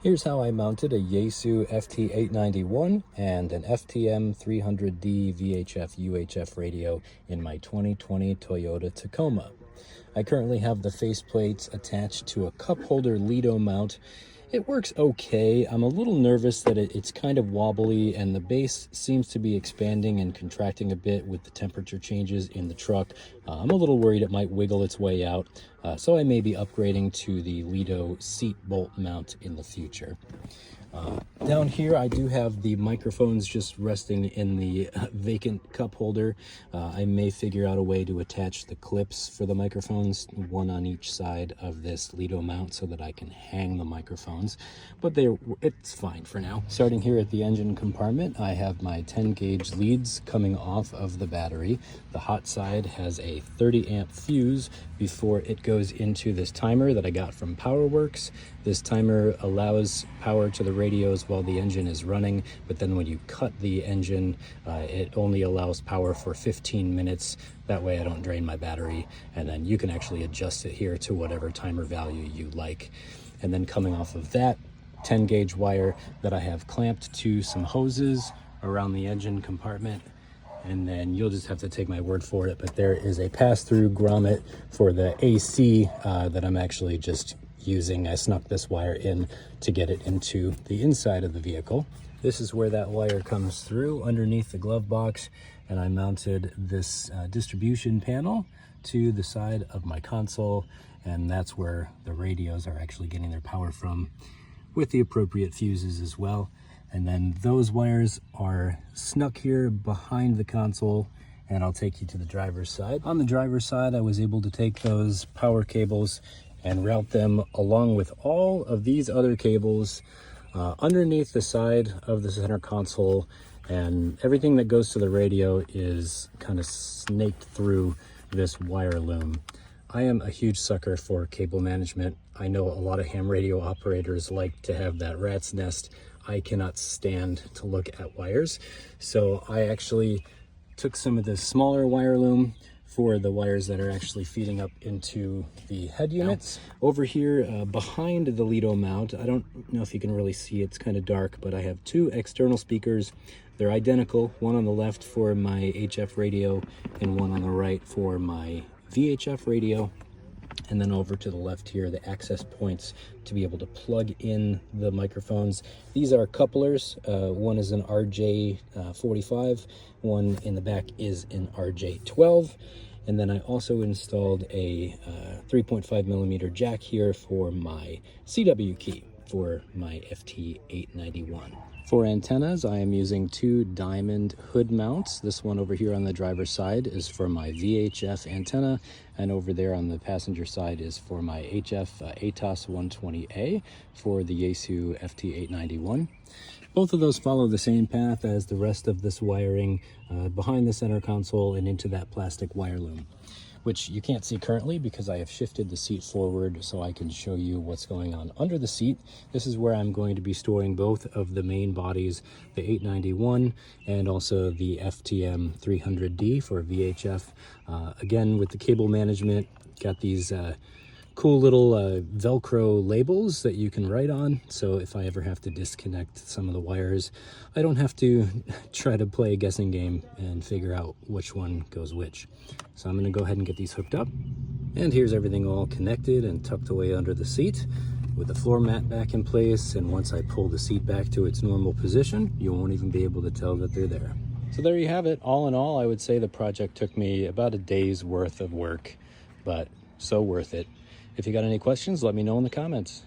Here's how I mounted a Yaesu FT891 and an FTM300D VHF UHF radio in my 2020 Toyota Tacoma. I currently have the faceplates attached to a cup holder Lido mount. It works okay. I'm a little nervous that it's kind of wobbly and the base seems to be expanding and contracting a bit with the temperature changes in the truck. I'm a little worried it might wiggle its way out, so I may be upgrading to the Lido seat bolt mount in the future. Down here I do have the microphones just resting in the vacant cup holder. I may figure out a way to attach the clips for the microphones, one on each side of this Lido mount so that I can hang the microphones, but it's fine for now. Starting here at the engine compartment, I have my 10 gauge leads coming off of the battery. The hot side has a 30 amp fuse before it goes into this timer that I got from PowerWorks. This timer allows power to the radios while the engine is running, but then when you cut the engine, it only allows power for 15 minutes. That way I don't drain my battery, and then you can actually adjust it here to whatever timer value you like. And then coming off of that 10 gauge wire that I have clamped to some hoses around the engine compartment, and then you'll just have to take my word for it, but there is a pass-through grommet for the AC that I'm actually just using. I snuck this wire in to get it into the inside of the vehicle. This is where that wire comes through underneath the glove box, and I mounted this distribution panel to the side of my console, and that's where the radios are actually getting their power from, with the appropriate fuses as well. And then those wires are snuck here behind the console, and I'll take you to the driver's side. On the driver's side, I was able to take those power cables and route them along with all of these other cables underneath the side of the center console, and everything that goes to the radio is kind of snaked through this wire loom. I am a huge sucker for cable management. I know a lot of ham radio operators like to have that rat's nest. I cannot stand to look at wires, so I actually took some of the smaller wire loom for the wires that are actually feeding up into the head units. Over here behind the Lido mount, I don't know if you can really see, it's kind of dark, but I have two external speakers. They're identical, one on the left for my HF radio and one on the right for my VHF radio. And then over to the left here, the access points to be able to plug in the microphones. These are couplers. One is an RJ45, one in the back is an RJ12. And then I also installed a 3.5 millimeter jack here for my CW key for my FT891. For antennas, I am using two diamond hood mounts. This one over here on the driver's side is for my VHF antenna, and over there on the passenger side is for my HF ATOS 120A for the Yaesu FT891. Both of those follow the same path as the rest of this wiring behind the center console and into that plastic wire loom, which you can't see currently because I have shifted the seat forward so I can show you what's going on under the seat. This is where I'm going to be storing both of the main bodies, the 891 and also the FTM300D for VHF. Again, with the cable management, got these cool little Velcro labels that you can write on, so if I ever have to disconnect some of the wires, I don't have to try to play a guessing game and figure out which one goes which. So I'm going to go ahead and get these hooked up, and here's everything all connected and tucked away under the seat with the floor mat back in place. And once I pull the seat back to its normal position, you won't even be able to tell that they're there. So there you have it. All in all, I would say the project took me about a day's worth of work, but so worth it. If you got any questions, let me know in the comments.